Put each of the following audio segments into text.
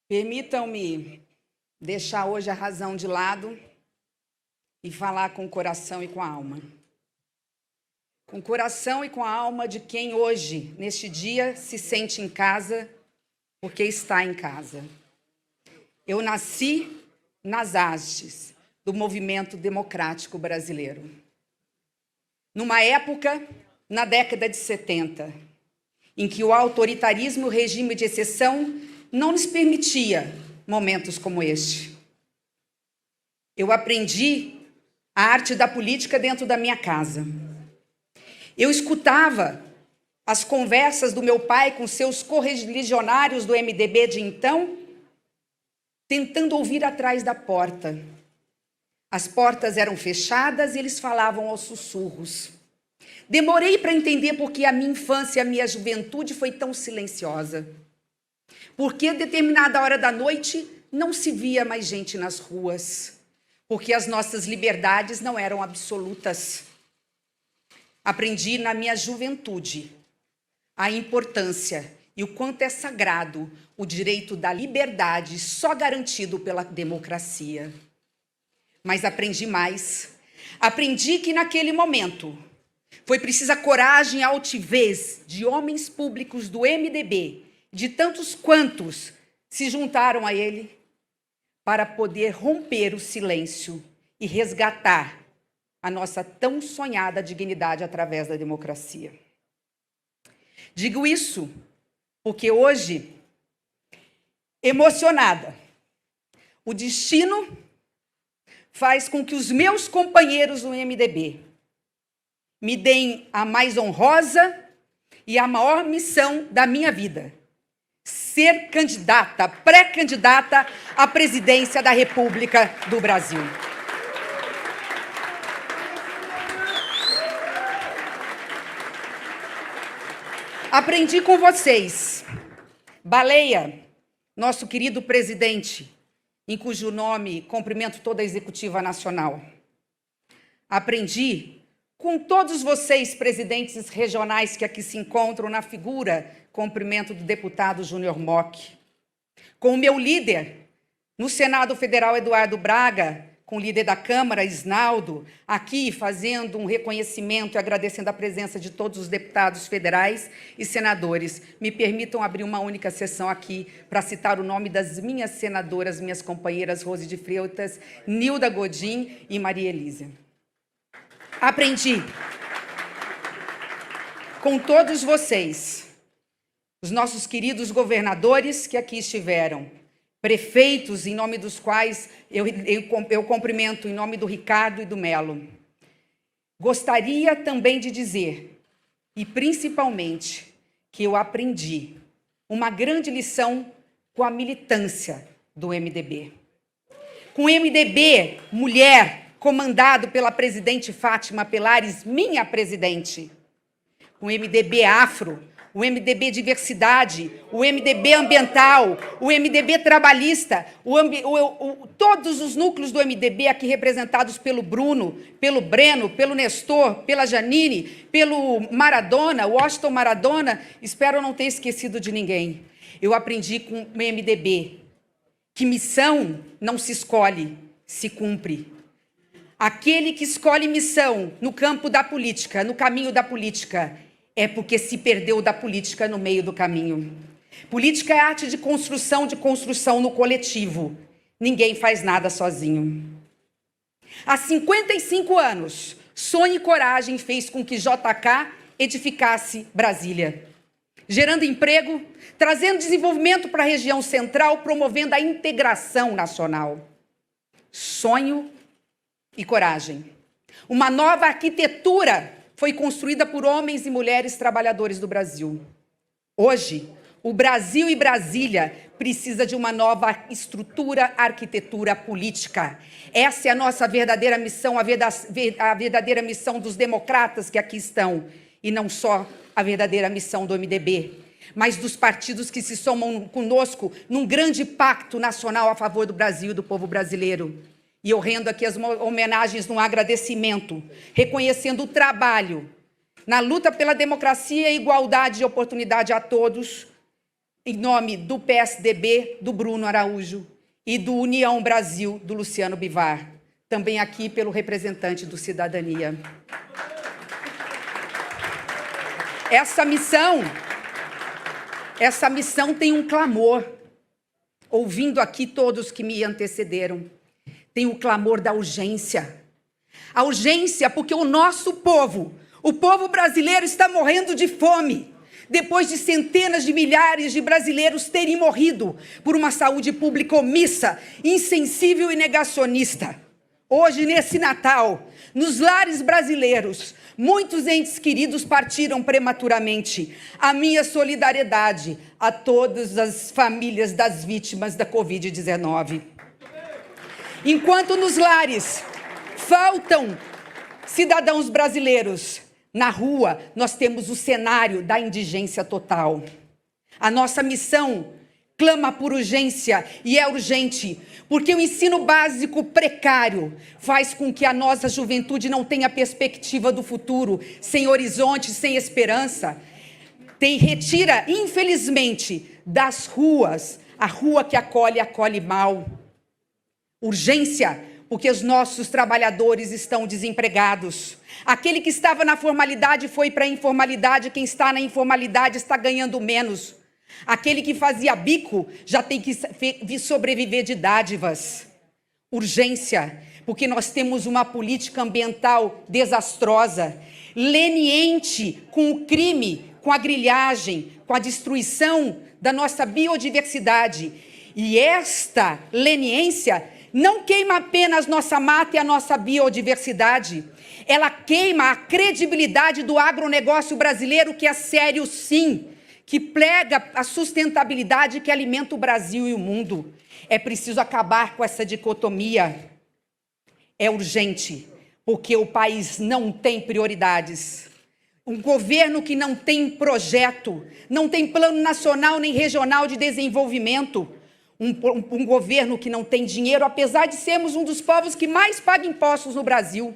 Permitam-me deixar hoje a razão de lado e falar com o coração e com a alma. Com o coração e com a alma de quem hoje, neste dia, se sente em casa porque está em casa. Eu nasci nas hastes do movimento democrático brasileiro. Numa época, na década de 70, em que o autoritarismo e o regime de exceção não nos permitia momentos como este. Eu aprendi a arte da política dentro da minha casa. Eu escutava as conversas do meu pai com seus correligionários do MDB de então, tentando ouvir atrás da porta. As portas eram fechadas e eles falavam aos sussurros. Demorei para entender por que a minha infância e a minha juventude foi tão silenciosa. Porque a determinada hora da noite não se via mais gente nas ruas. Porque as nossas liberdades não eram absolutas. Aprendi na minha juventude a importância e o quanto é sagrado o direito da liberdade só garantido pela democracia. Mas aprendi mais. Aprendi que naquele momento foi precisa coragem e altivez de homens públicos do MDB, de tantos quantos se juntaram a ele, para poder romper o silêncio e resgatar a nossa tão sonhada dignidade através da democracia. Digo isso porque hoje, emocionada, o destino faz com que os meus companheiros do MDB me deem a mais honrosa e a maior missão da minha vida: ser candidata, pré-candidata à presidência da República do Brasil. Aprendi com vocês. Baleia, nosso querido presidente, em cujo nome cumprimento toda a executiva nacional. Aprendi com todos vocês, presidentes regionais que aqui se encontram, na figura, cumprimento do deputado Júnior Mock. Com o meu líder no Senado Federal, Eduardo Braga, com o líder da Câmara, Isnaldo, aqui fazendo um reconhecimento e agradecendo a presença de todos os deputados federais e senadores. Me permitam abrir uma única sessão aqui para citar o nome das minhas senadoras, minhas companheiras Rose de Freitas, Nilda Godin e Maria Elísia. Aprendi com todos vocês, os nossos queridos governadores que aqui estiveram, prefeitos em nome dos quais eu cumprimento em nome do Ricardo e do Melo. Gostaria também de dizer, e principalmente, que eu aprendi uma grande lição com a militância do MDB. Com o MDB, mulher, comandado pela presidente Fátima Pelares, minha presidente. O MDB afro, o MDB diversidade, o MDB ambiental, o MDB trabalhista, todos os núcleos do MDB aqui representados pelo Bruno, pelo Breno, pelo Nestor, pela Janine, pelo Maradona, Washington Maradona, espero não ter esquecido de ninguém. Eu aprendi com o MDB que missão não se escolhe, se cumpre. Aquele que escolhe missão no campo da política, no caminho da política, é porque se perdeu da política no meio do caminho. Política é arte de construção no coletivo. Ninguém faz nada sozinho. Há 55 anos, sonho e coragem fez com que JK edificasse Brasília, gerando emprego, trazendo desenvolvimento para a região central, promovendo a integração nacional. Sonho e coragem. Uma nova arquitetura foi construída por homens e mulheres trabalhadores do Brasil. Hoje, o Brasil e Brasília precisa de uma nova estrutura, arquitetura política. Essa é a nossa verdadeira missão, a verdadeira missão dos democratas que aqui estão, e não só a verdadeira missão do MDB, mas dos partidos que se somam conosco num grande pacto nacional a favor do Brasil e do povo brasileiro. E eu rendo aqui as homenagens num agradecimento, reconhecendo o trabalho na luta pela democracia e igualdade de oportunidade a todos, em nome do PSDB, do Bruno Araújo, e do União Brasil, do Luciano Bivar. Também aqui pelo representante do Cidadania. Essa missão tem um clamor. Ouvindo aqui todos que me antecederam, tem o clamor da urgência. A urgência porque o nosso povo, o povo brasileiro, está morrendo de fome. Depois de centenas de milhares de brasileiros terem morrido por uma saúde pública omissa, insensível e negacionista. Hoje, nesse Natal, nos lares brasileiros, muitos entes queridos partiram prematuramente. A minha solidariedade a todas as famílias das vítimas da Covid-19. Enquanto nos lares faltam cidadãos brasileiros, na rua nós temos o cenário da indigência total. A nossa missão clama por urgência, e é urgente, porque o ensino básico precário faz com que a nossa juventude não tenha perspectiva do futuro, sem horizonte, sem esperança. Retira, infelizmente, das ruas, a rua que acolhe mal. Urgência, porque os nossos trabalhadores estão desempregados. Aquele que estava na formalidade foi para a informalidade, quem está na informalidade está ganhando menos. Aquele que fazia bico já tem que sobreviver de dádivas. Urgência, porque nós temos uma política ambiental desastrosa, leniente com o crime, com a grilhagem, com a destruição da nossa biodiversidade. E esta leniência não queima apenas nossa mata e a nossa biodiversidade, ela queima a credibilidade do agronegócio brasileiro, que é sério sim, que prega a sustentabilidade que alimenta o Brasil e o mundo. É preciso acabar com essa dicotomia. É urgente, porque o país não tem prioridades. Um governo que não tem projeto, não tem plano nacional nem regional de desenvolvimento. Um governo que não tem dinheiro, apesar de sermos um dos povos que mais paga impostos no Brasil.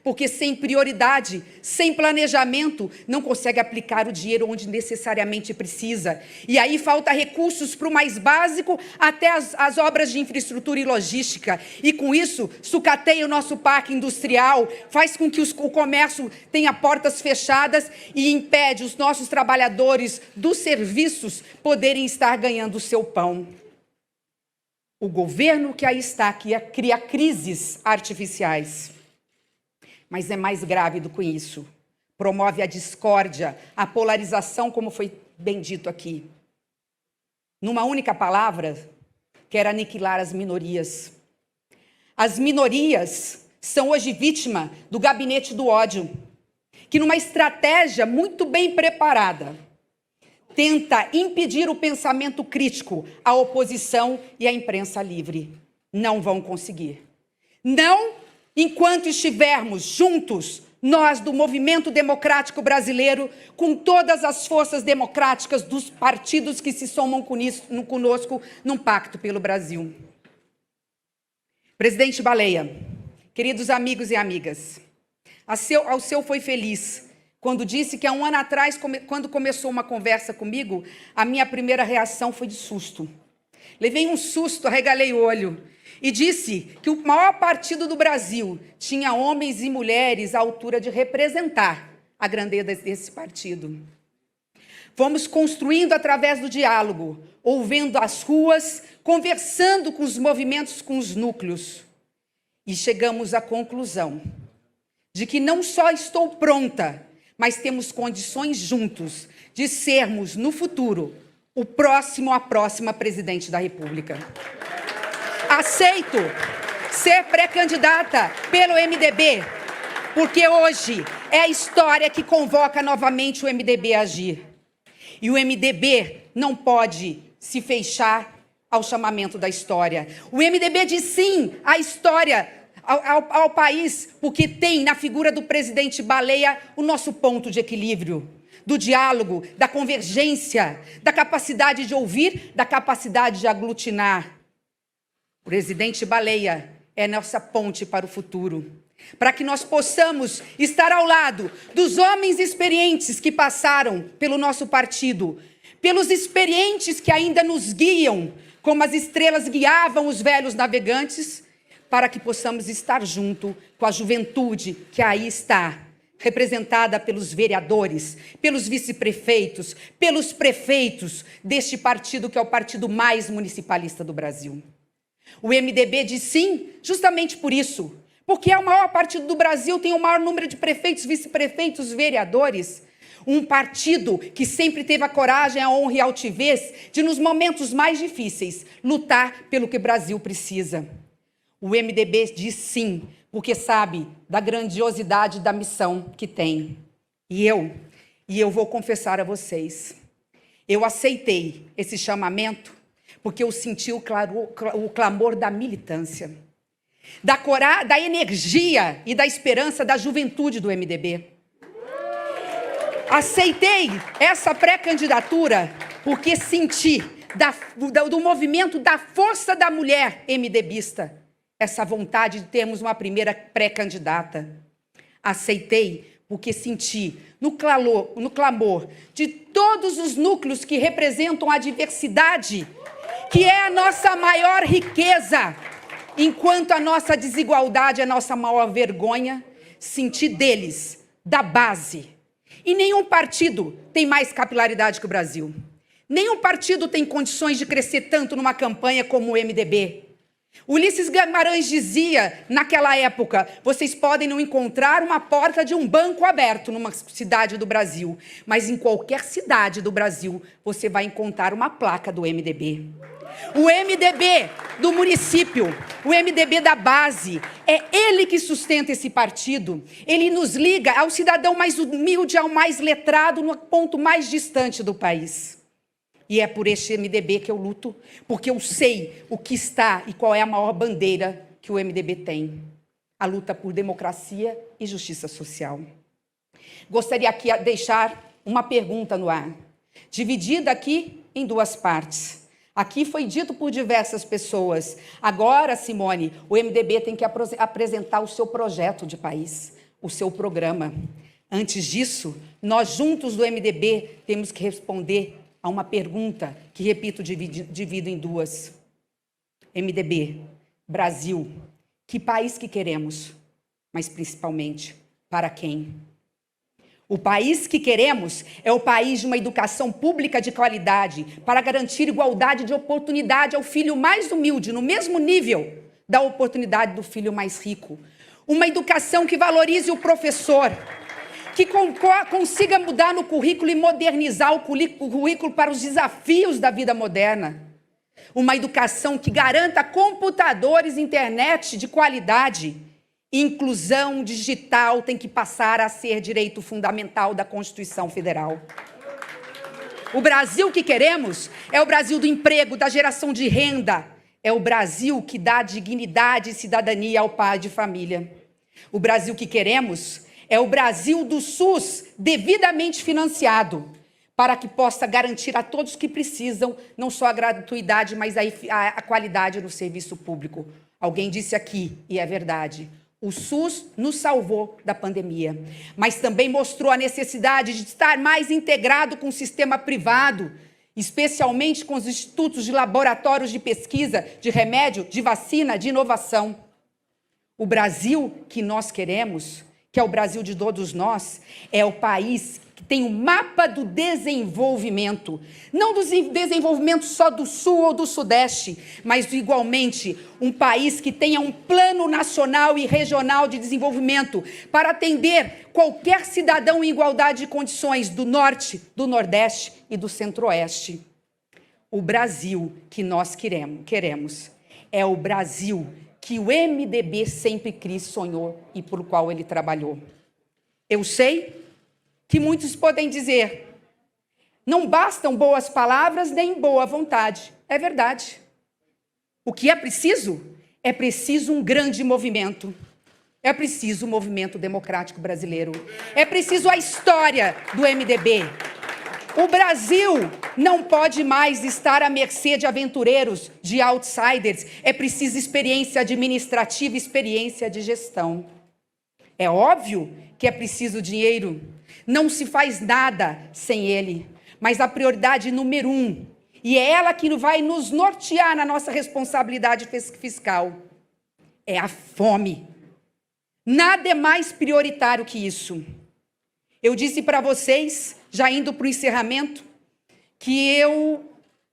Porque sem prioridade, sem planejamento, não consegue aplicar o dinheiro onde necessariamente precisa. E aí falta recursos para o mais básico, até as obras de infraestrutura e logística. E com isso, sucateia o nosso parque industrial, faz com que o comércio tenha portas fechadas e impede os nossos trabalhadores dos serviços poderem estar ganhando o seu pão. O governo que aí está, que cria crises artificiais. Mas é mais grave do que isso. Promove a discórdia, a polarização, como foi bem dito aqui. Numa única palavra, quer aniquilar as minorias. As minorias são hoje vítima do gabinete do ódio, que numa estratégia muito bem preparada, tenta impedir o pensamento crítico, a oposição e a imprensa livre. Não vão conseguir. Não enquanto estivermos juntos, nós do movimento democrático brasileiro, com todas as forças democráticas dos partidos que se somam conosco num pacto pelo Brasil. Presidente Baleia, queridos amigos e amigas, ao seu foi feliz quando disse que há um ano atrás, quando começou uma conversa comigo, a minha primeira reação foi de susto. Levei um susto, arregalei o olho e disse que o maior partido do Brasil tinha homens e mulheres à altura de representar a grandeza desse partido. Fomos construindo através do diálogo, ouvindo as ruas, conversando com os movimentos, com os núcleos. E chegamos à conclusão de que não só estou pronta, mas temos condições juntos de sermos, no futuro, o próximo, a próxima presidente da República. Aceito ser pré-candidata pelo MDB, porque hoje é a história que convoca novamente o MDB a agir. E o MDB não pode se fechar ao chamamento da história. O MDB diz sim à história, ao país, porque tem na figura do presidente Baleia o nosso ponto de equilíbrio, do diálogo, da convergência, da capacidade de ouvir, da capacidade de aglutinar. O presidente Baleia é nossa ponte para o futuro, para que nós possamos estar ao lado dos homens experientes que passaram pelo nosso partido, pelos experientes que ainda nos guiam, como as estrelas guiavam os velhos navegantes, para que possamos estar junto com a juventude que aí está, representada pelos vereadores, pelos vice-prefeitos, pelos prefeitos deste partido que é o partido mais municipalista do Brasil. O MDB diz sim, justamente por isso, porque é o maior partido do Brasil, tem o maior número de prefeitos, vice-prefeitos, vereadores. Um partido que sempre teve a coragem, a honra e a altivez de, nos momentos mais difíceis, lutar pelo que o Brasil precisa. O MDB diz sim, porque sabe da grandiosidade da missão que tem. E eu vou confessar a vocês, eu aceitei esse chamamento porque eu senti o clamor da militância, da energia e da esperança da juventude do MDB. Aceitei essa pré-candidatura porque senti do movimento da força da mulher MDBista essa vontade de termos uma primeira pré-candidata. Aceitei porque senti no clamor de todos os núcleos que representam a diversidade, que é a nossa maior riqueza, enquanto a nossa desigualdade é a nossa maior vergonha, senti deles, da base. E nenhum partido tem mais capilaridade que o Brasil. Nenhum partido tem condições de crescer tanto numa campanha como o MDB. Ulisses Guimarães dizia, naquela época, vocês podem não encontrar uma porta de um banco aberto numa cidade do Brasil, mas em qualquer cidade do Brasil, você vai encontrar uma placa do MDB. O MDB do município, o MDB da base, é ele que sustenta esse partido. Ele nos liga ao cidadão mais humilde, ao mais letrado, no ponto mais distante do país. E é por este MDB que eu luto, porque eu sei o que está e qual é a maior bandeira que o MDB tem. A luta por democracia e justiça social. Gostaria aqui de deixar uma pergunta no ar, dividida aqui em duas partes. Aqui foi dito por diversas pessoas. Agora, Simone, o MDB tem que apresentar o seu projeto de país, o seu programa. Antes disso, nós juntos do MDB temos que responder a uma pergunta que, repito, divido em duas. MDB, Brasil, que país que queremos? Mas, principalmente, para quem? O país que queremos é o país de uma educação pública de qualidade, para garantir igualdade de oportunidade ao filho mais humilde, no mesmo nível da oportunidade do filho mais rico. Uma educação que valorize o professor, que consiga mudar no currículo e modernizar o currículo para os desafios da vida moderna. Uma educação que garanta computadores e internet de qualidade. Inclusão digital tem que passar a ser direito fundamental da Constituição Federal. O Brasil que queremos é o Brasil do emprego, da geração de renda. É o Brasil que dá dignidade e cidadania ao pai de família. O Brasil que queremos é o Brasil do SUS devidamente financiado, para que possa garantir a todos que precisam, não só a gratuidade, mas a qualidade no serviço público. Alguém disse aqui, e é verdade, o SUS nos salvou da pandemia, mas também mostrou a necessidade de estar mais integrado com o sistema privado, especialmente com os institutos de laboratórios de pesquisa, de remédio, de vacina, de inovação. O Brasil que nós queremos, que é o Brasil de todos nós, é o país que tem o mapa do desenvolvimento. Não do desenvolvimento só do Sul ou do Sudeste, mas igualmente um país que tenha um plano nacional e regional de desenvolvimento para atender qualquer cidadão em igualdade de condições do Norte, do Nordeste e do Centro-Oeste. O Brasil que nós queremos é o Brasil que o MDB sempre quis, sonhou e por qual ele trabalhou. Eu sei que muitos podem dizer, não bastam boas palavras nem boa vontade. É verdade. O que é preciso? É preciso um grande movimento. É preciso o movimento democrático brasileiro. É preciso a história do MDB. O Brasil não pode mais estar à mercê de aventureiros, de outsiders. É preciso experiência administrativa, experiência de gestão. É óbvio que é preciso dinheiro. Não se faz nada sem ele. mas a prioridade número 1, e é ela que vai nos nortear na nossa responsabilidade fiscal, é a fome. Nada é mais prioritário que isso. Eu disse para vocês, já indo para o encerramento, que eu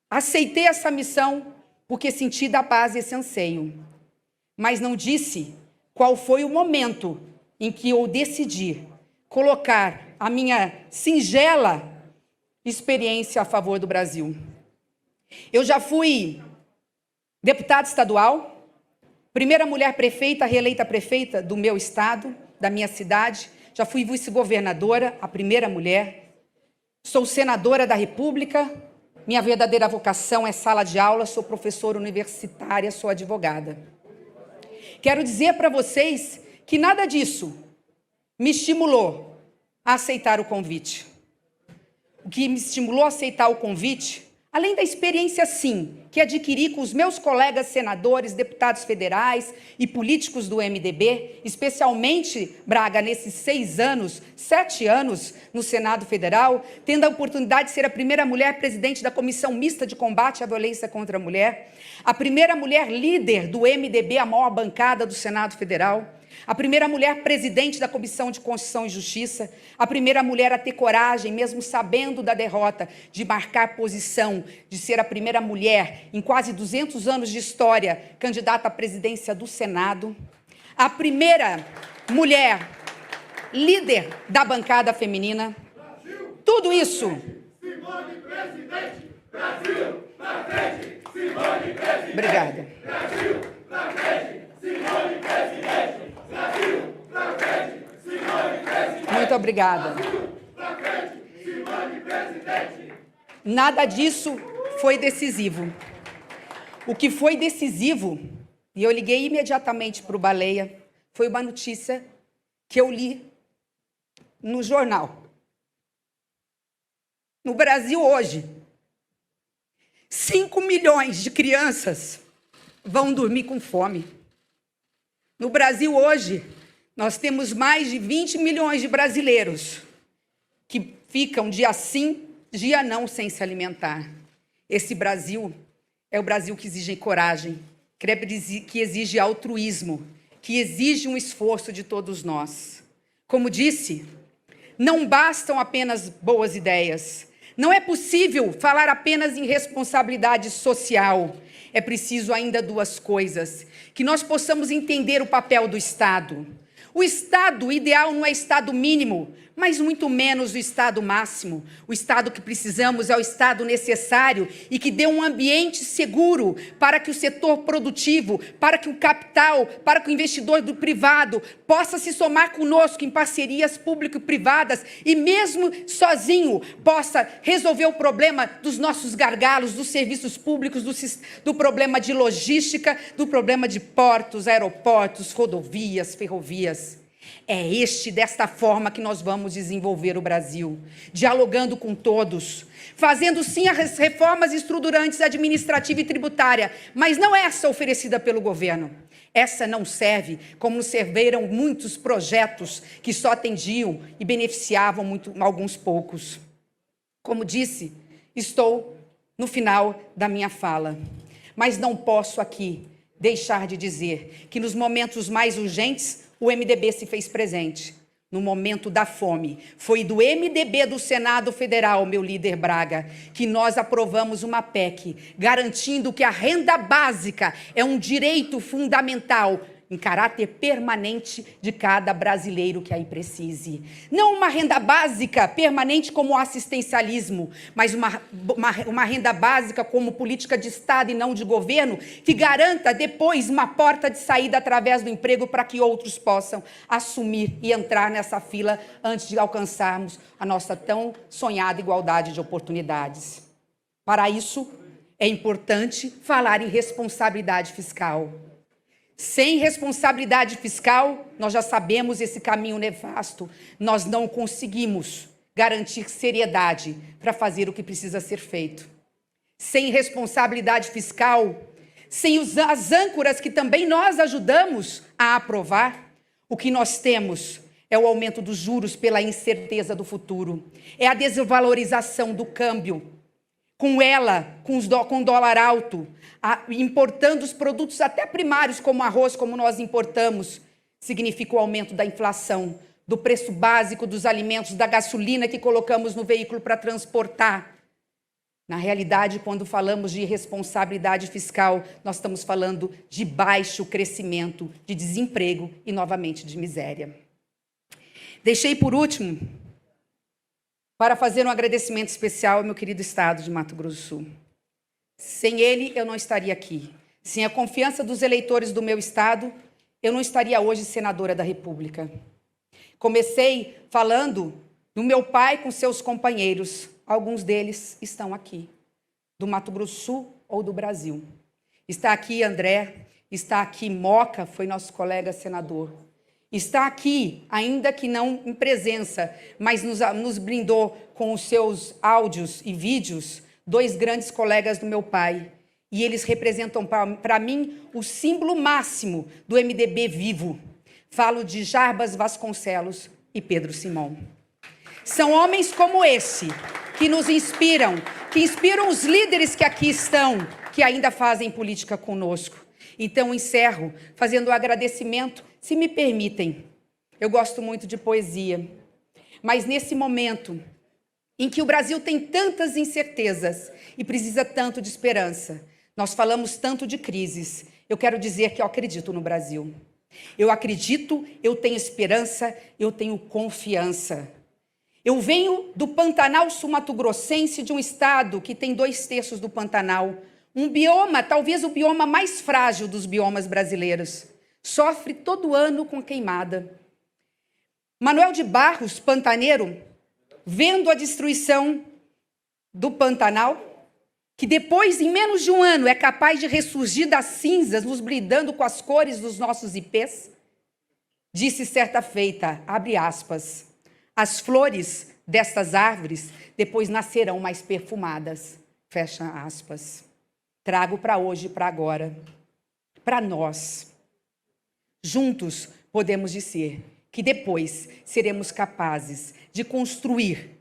aceitei essa missão porque senti da paz esse anseio. Mas não disse qual foi o momento em que eu decidi colocar a minha singela experiência a favor do Brasil. Eu já fui deputada estadual, primeira mulher prefeita, reeleita prefeita do meu estado, da minha cidade. Já fui vice-governadora, a primeira mulher. Sou senadora da República. Minha verdadeira vocação é sala de aula, sou professora universitária, sou advogada. Quero dizer para vocês que nada disso me estimulou a aceitar o convite. O que me estimulou a aceitar o convite, além da experiência, sim, que adquiri com os meus colegas senadores, deputados federais e políticos do MDB, especialmente, Braga, nesses 7 anos no Senado Federal, tendo a oportunidade de ser a primeira mulher presidente da Comissão Mista de Combate à Violência contra a Mulher, a primeira mulher líder do MDB, a maior bancada do Senado Federal, a primeira mulher presidente da Comissão de Constituição e Justiça, a primeira mulher a ter coragem, mesmo sabendo da derrota, de marcar posição, de ser a primeira mulher em quase 200 anos de história, candidata à presidência do Senado, a primeira mulher líder da bancada feminina. Tudo isso. Simone presidente, Brasil, pra frente, Simone presidente. Obrigada. Brasil, pra frente, Simone presidente. Brasil, pra frente, Simone presidente. Muito obrigada. Brasil, pra frente, Simone presidente. Nada disso foi decisivo. O que foi decisivo, e eu liguei imediatamente para o Baleia, foi uma notícia que eu li no jornal. No Brasil hoje, 5 milhões de crianças vão dormir com fome. No Brasil hoje, nós temos mais de 20 milhões de brasileiros que ficam dia sim, dia não sem se alimentar. Esse Brasil é o Brasil que exige coragem, que exige altruísmo, que exige um esforço de todos nós. Como disse, não bastam apenas boas ideias. Não é possível falar apenas em responsabilidade social. É preciso ainda 2 coisas. Que nós possamos entender o papel do Estado. O Estado ideal não é Estado mínimo, mas muito menos o Estado máximo. O Estado que precisamos é o Estado necessário e que dê um ambiente seguro para que o setor produtivo, para que o capital, para que o investidor do privado possa se somar conosco em parcerias público-privadas e mesmo sozinho possa resolver o problema dos nossos gargalos, dos serviços públicos, do problema de logística, do problema de portos, aeroportos, rodovias, ferrovias. É desta forma que nós vamos desenvolver o Brasil, dialogando com todos, fazendo sim as reformas estruturantes administrativa e tributária, mas não essa oferecida pelo governo. Essa não serve como serviram muitos projetos que só atendiam e beneficiavam alguns poucos. Como disse, estou no final da minha fala, mas não posso aqui deixar de dizer que nos momentos mais urgentes, o MDB se fez presente. No momento da fome, foi do MDB do Senado Federal, meu líder Braga, que nós aprovamos uma PEC, garantindo que a renda básica é um direito fundamental, em caráter permanente de cada brasileiro que aí precise. Não uma renda básica permanente como assistencialismo, mas uma renda básica como política de Estado e não de governo, que garanta depois uma porta de saída através do emprego para que outros possam assumir e entrar nessa fila antes de alcançarmos a nossa tão sonhada igualdade de oportunidades. Para isso, é importante falar em responsabilidade fiscal. Sem responsabilidade fiscal, nós já sabemos esse caminho nefasto. Nós não conseguimos garantir seriedade para fazer o que precisa ser feito. Sem responsabilidade fiscal, sem as âncoras que também nós ajudamos a aprovar, o que nós temos é o aumento dos juros pela incerteza do futuro, é a desvalorização do câmbio. Com ela, com o dólar alto, importando os produtos até primários, como arroz, como nós importamos, significa o aumento da inflação, do preço básico dos alimentos, da gasolina que colocamos no veículo para transportar. Na realidade, quando falamos de responsabilidade fiscal, nós estamos falando de baixo crescimento, de desemprego e, novamente, de miséria. Deixei por último, para fazer um agradecimento especial ao meu querido estado de Mato Grosso do Sul. Sem ele, eu não estaria aqui. Sem a confiança dos eleitores do meu estado, eu não estaria hoje senadora da República. Comecei falando do meu pai com seus companheiros. Alguns deles estão aqui, do Mato Grosso do Sul ou do Brasil. Está aqui André, está aqui Moca, foi nosso colega senador. Está aqui, ainda que não em presença, mas nos brindou com os seus áudios e vídeos, 2 grandes colegas do meu pai. E eles representam para mim o símbolo máximo do MDB vivo. Falo de Jarbas Vasconcelos e Pedro Simão. São homens como esse que nos inspiram, que inspiram os líderes que aqui estão, que ainda fazem política conosco. Então, encerro fazendo um agradecimento, se me permitem. Eu gosto muito de poesia, mas nesse momento em que o Brasil tem tantas incertezas e precisa tanto de esperança, nós falamos tanto de crises, eu quero dizer que eu acredito no Brasil. Eu acredito, eu tenho esperança, eu tenho confiança. Eu venho do Pantanal sul-mato-grossense, de um estado que tem 2/3 do Pantanal, um bioma, talvez o bioma mais frágil dos biomas brasileiros. Sofre todo ano com queimada. Manuel de Barros, pantaneiro, vendo a destruição do Pantanal, que depois, em menos de um ano, é capaz de ressurgir das cinzas, nos brilhando com as cores dos nossos ipês, disse certa feita, abre aspas, as flores destas árvores depois nascerão mais perfumadas, fecha aspas. Trago para hoje, para agora, para nós. Juntos podemos dizer que depois seremos capazes de construir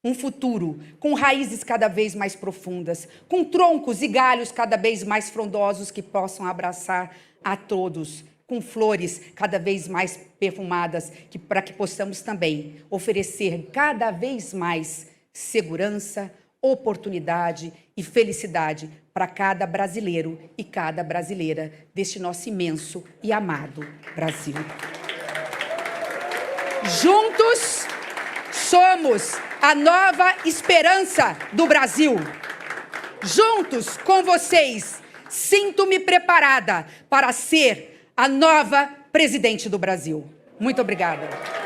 um futuro com raízes cada vez mais profundas, com troncos e galhos cada vez mais frondosos que possam abraçar a todos, com flores cada vez mais perfumadas, para que possamos também oferecer cada vez mais segurança, oportunidade e felicidade para cada brasileiro e cada brasileira deste nosso imenso e amado Brasil. Juntos somos a nova esperança do Brasil. Juntos com vocês, sinto-me preparada para ser a nova presidente do Brasil. Muito obrigada.